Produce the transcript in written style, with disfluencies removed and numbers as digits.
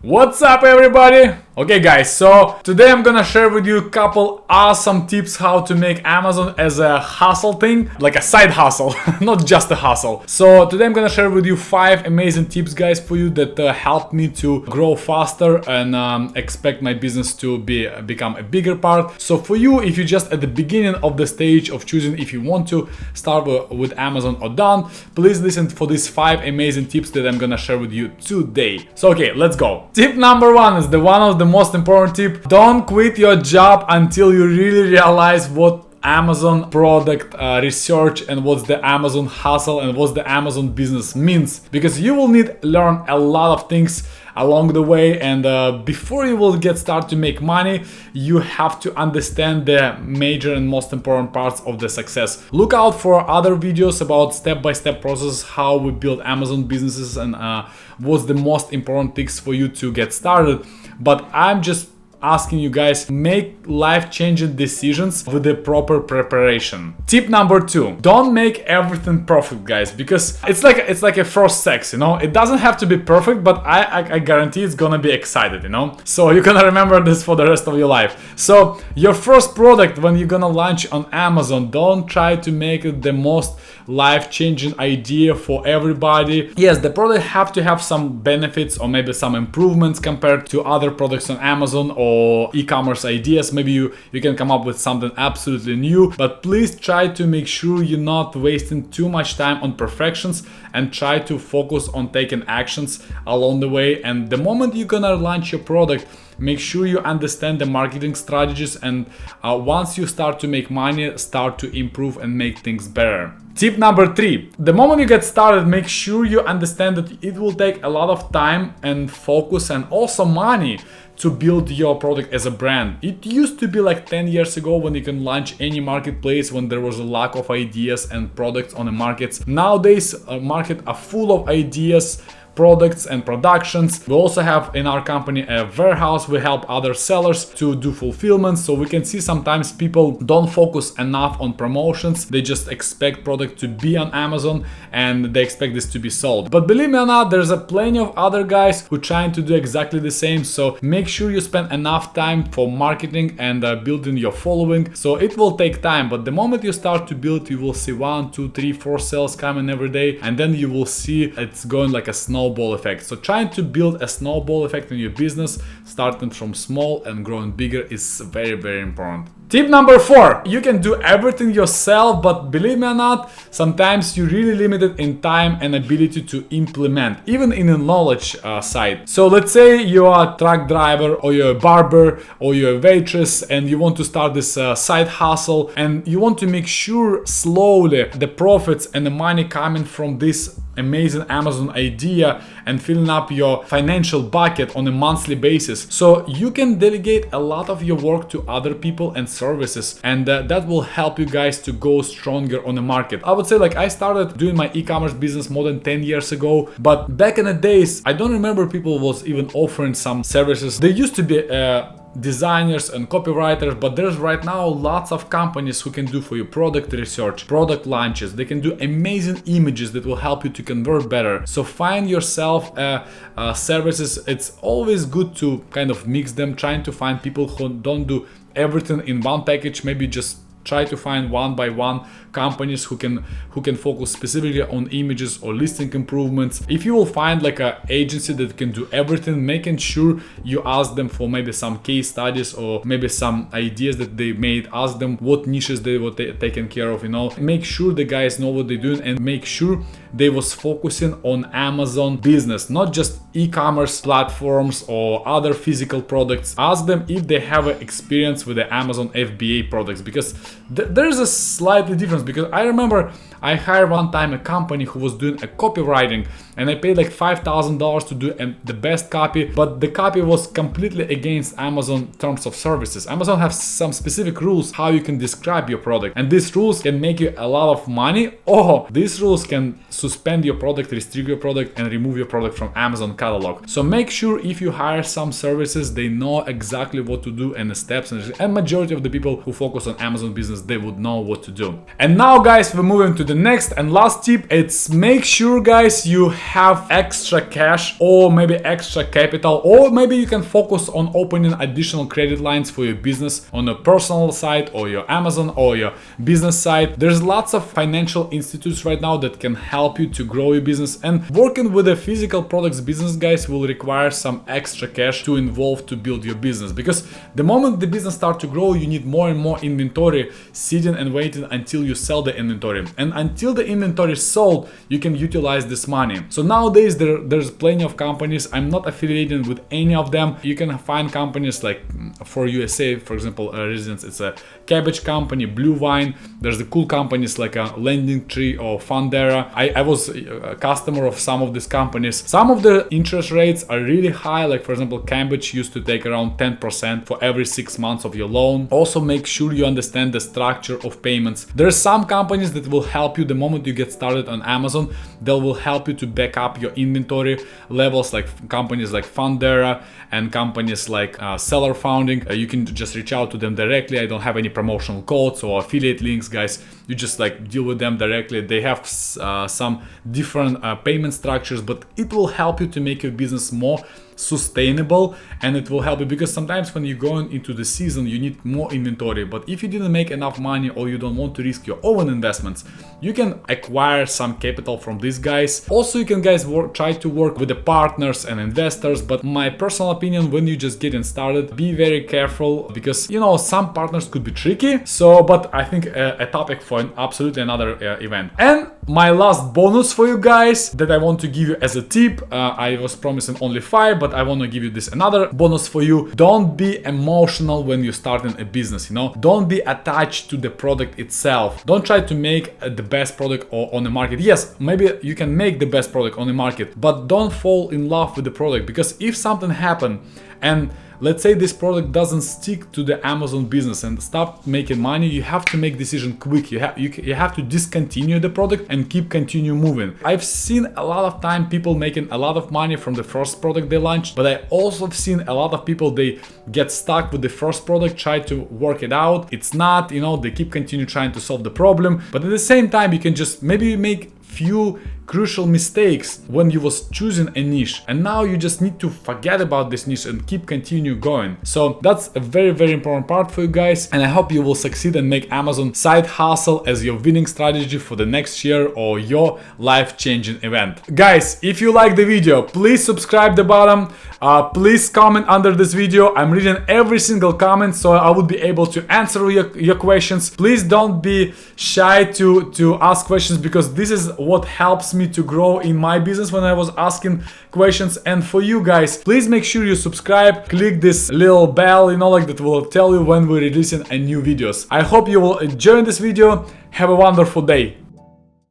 What's up, everybody? Okay guys, so today I'm gonna share with you a couple awesome tips how to make Amazon as a hustle thing, like a side hustle, not just a hustle. So today I'm gonna share with you 5 amazing tips, guys, for you that helped me to grow faster and expect my business to become a bigger part. So for you, if you're just at the beginning of the stage of choosing if you want to start with Amazon or don't, please listen for these 5 amazing tips that I'm gonna share with you today. So okay, let's go. Tip number 1 is one of the most important tip. Don't quit your job until you really realize what Amazon product research and what's the Amazon hustle and what's the Amazon business means, because you will need to learn a lot of things along the way, and before you will get started to make money, you have to understand the major and most important parts of the success. Look out for other videos about step-by-step process how we build Amazon businesses and what's the most important things for you to get started. But I'm just asking you guys, make life-changing decisions with the proper preparation. Tip number 2, don't make everything perfect, guys, because it's like a first sex, you know. It doesn't have to be perfect, but I guarantee it's gonna be excited, you know. So you're gonna remember this for the rest of your life. So your first product, when you're gonna launch on Amazon, don't try to make it the most life-changing idea for everybody. Yes, the product have to have some benefits or maybe some improvements compared to other products on Amazon or e-commerce ideas. Maybe you can come up with something absolutely new, but please try to make sure you're not wasting too much time on perfections and try to focus on taking actions along the way. And the moment you're gonna launch your product, make sure you understand the marketing strategies, and once you start to make money, start to improve and make things better. Tip number 3, the moment you get started, make sure you understand that it will take a lot of time and focus and also money to build your product as a brand. It used to be like 10 years ago when you can launch any marketplace when there was a lack of ideas and products on the markets. Nowadays, market are full of ideas, products and productions. We also have in our company a warehouse. We help other sellers to do fulfillment. So we can see sometimes people don't focus enough on promotions. They just expect product to be on Amazon and they expect this to be sold. But believe me or not, there's a plenty of other guys who trying to do exactly the same. So make sure you spend enough time for marketing and building your following. So it will take time, but the moment you start to build, you will see 1, 2, 3, 4 sales coming every day, and then you will see it's going like a snowball effect. So trying to build a snowball effect in your business, starting from small and growing bigger, is very, very important. Tip number 4, you can do everything yourself, but believe me or not, sometimes you're really limited in time and ability to implement, even in the knowledge side. So let's say you are a truck driver or you're a barber or you're a waitress and you want to start this side hustle, and you want to make sure slowly the profits and the money coming from this amazing Amazon idea and filling up your financial bucket on a monthly basis. So you can delegate a lot of your work to other people and services, and that will help you guys to go stronger on the market. I would say, like, I started doing my e-commerce business more than 10 years ago, but back in the days, I don't remember people was even offering some services. There used to be designers and copywriters, but there's right now lots of companies who can do for you product research, product launches. They can do amazing images that will help you to convert better. So find yourself services. It's always good to kind of mix them, trying to find people who don't do everything in one package. Maybe just try to find one by one companies who can focus specifically on images or listing improvements. If you will find like an agency that can do everything, making sure you ask them for maybe some case studies or maybe some ideas that they made, ask them what niches they were taking care of, you know. Make sure the guys know what they're doing and make sure they was focusing on Amazon business, not just e-commerce platforms or other physical products. Ask them if they have an experience with the Amazon FBA products, because there's a slightly difference. Because I remember I hired one time a company who was doing a copywriting, and I paid like $5,000 to do the best copy, but the copy was completely against Amazon terms of services. Amazon has some specific rules how you can describe your product, and these rules can make you a lot of money, or these rules can suspend your product, restrict your product, and remove your product from Amazon catalog. So make sure if you hire some services, they know exactly what to do and the steps, and majority of the people who focus on Amazon business, they would know what to do. And now guys, we're moving to the next and last tip. It's make sure guys you have extra cash or maybe extra capital, or maybe you can focus on opening additional credit lines for your business on a personal side or your Amazon or your business side. There's lots of financial institutes right now that can help you to grow your business, and working with a physical products business guys will require some extra cash to involve to build your business, because the moment the business starts to grow, you need more and more inventory sitting and waiting until you sell the inventory, and until the inventory is sold you can utilize this money. So nowadays there's plenty of companies. I'm not affiliated with any of them. You can find companies like for USA, for example, residents, it's a cabbage company, Blue Vine. There's the cool companies like a Lending Tree or Fundera. I was a customer of some of these companies. Some of the interest rates are really high, like for example Cambridge used to take around 10% for every 6 months of your loan. Also make sure you understand the structure of payments. There's some companies that will help you the moment you get started on Amazon. They will help you to back up your inventory levels, like companies like Fundera and companies like Seller Founding. You can just reach out to them directly. I don't have any promotional codes or affiliate links, guys. You just like deal with them directly. They have some different payment structures, but it will help you to make your business more sustainable, and it will help you because sometimes when you're going into the season you need more inventory, but if you didn't make enough money or you don't want to risk your own investments, you can acquire some capital from these guys. Also you can guys try to work with the partners and investors, but my personal opinion, when you just getting started, be very careful because you know some partners could be tricky. So but I think a topic for absolutely another event. And my last bonus for you guys that I want to give you as a tip, I was promising only 5, but I want to give you this another bonus for you. Don't be emotional when you're starting a business, you know. Don't be attached to the product itself. Don't try to make the best product on the market. Yes, maybe you can make the best product on the market, but don't fall in love with the product, because if something happens and let's say this product doesn't stick to the Amazon business and stop making money, you have to make decision quick. You have to discontinue the product and continue moving. I've seen a lot of time people making a lot of money from the first product they launched, but I also have seen a lot of people, they get stuck with the first product, try to work it out. It's not, you know, they continue trying to solve the problem, but at the same time you can just maybe make few crucial mistakes when you was choosing a niche, and now you just need to forget about this niche and continue going. So that's a very important part for you guys, and I hope you will succeed and make Amazon side hustle as your winning strategy for the next year or your life-changing event. Guys, if you like the video, please subscribe the bottom, please comment under this video. I'm reading every single comment, so I would be able to answer your questions. Please don't be shy to ask questions, because this is what helps me to grow in my business when I was asking questions. And for you guys, please make sure you subscribe, click this little bell, you know, like that will tell you when we're releasing a new videos. I hope you will enjoy this video. Have a wonderful day.